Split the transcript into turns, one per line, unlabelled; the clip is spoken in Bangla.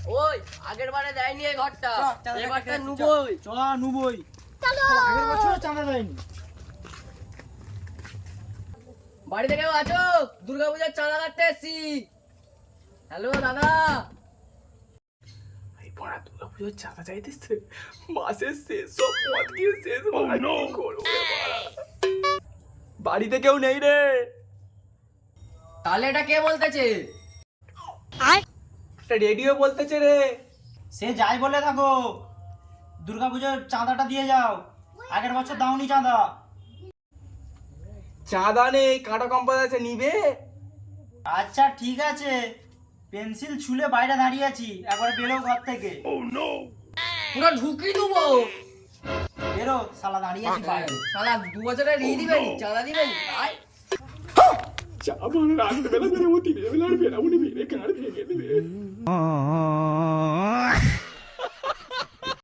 ওই আগের বারে দেয়নি এই ঘরটা, এবারটা নুবই।
চলো নুবই। চলো, আগের বছর চাঁদা দেয়নি।
বাড়িতে কেউ আছো? দুর্গাপূজার চাঁদা কাটতে এসছি। হ্যালো দাদা।
এই পড়া দুর্গাপুজোর চাঁদা চাইতেছে, মাসের শেষ সব মদ গিয়ে শেষ বাড়া, কি করবো রে বাড়া? বাড়িতে কেউ নেই রে।
তাহলে এটা কে বলতেছে?
একটা রেডিও বলতেছে রে।
সে যাই বলে থাকো, দুর্গাপুজোর চাঁদাটা দিয়ে যাও। আগের বছর দাওনি চাঁদা।
চাঁদা নেই, কাঁটা কম্পাস আছে, নিবে?
আচ্ছা ঠিক আছে, পেন্সিল ছুলে বাইরে দাঁড়িয়ে আছি, একবার বেরো ঘর থেকে।
পুরো ঢুকি দেবো।
বেরো, শালা দাঁড়িয়ে আছি বাইরে।
শালা 2 বছরের ই দিবেন, চাঁদা দিবেন। আয়
চাঁদা রাত্রেবেলা বেরোবো, দিনের বেলা আর বেরোবো নি, মেরে কার ভেঙে দিবে।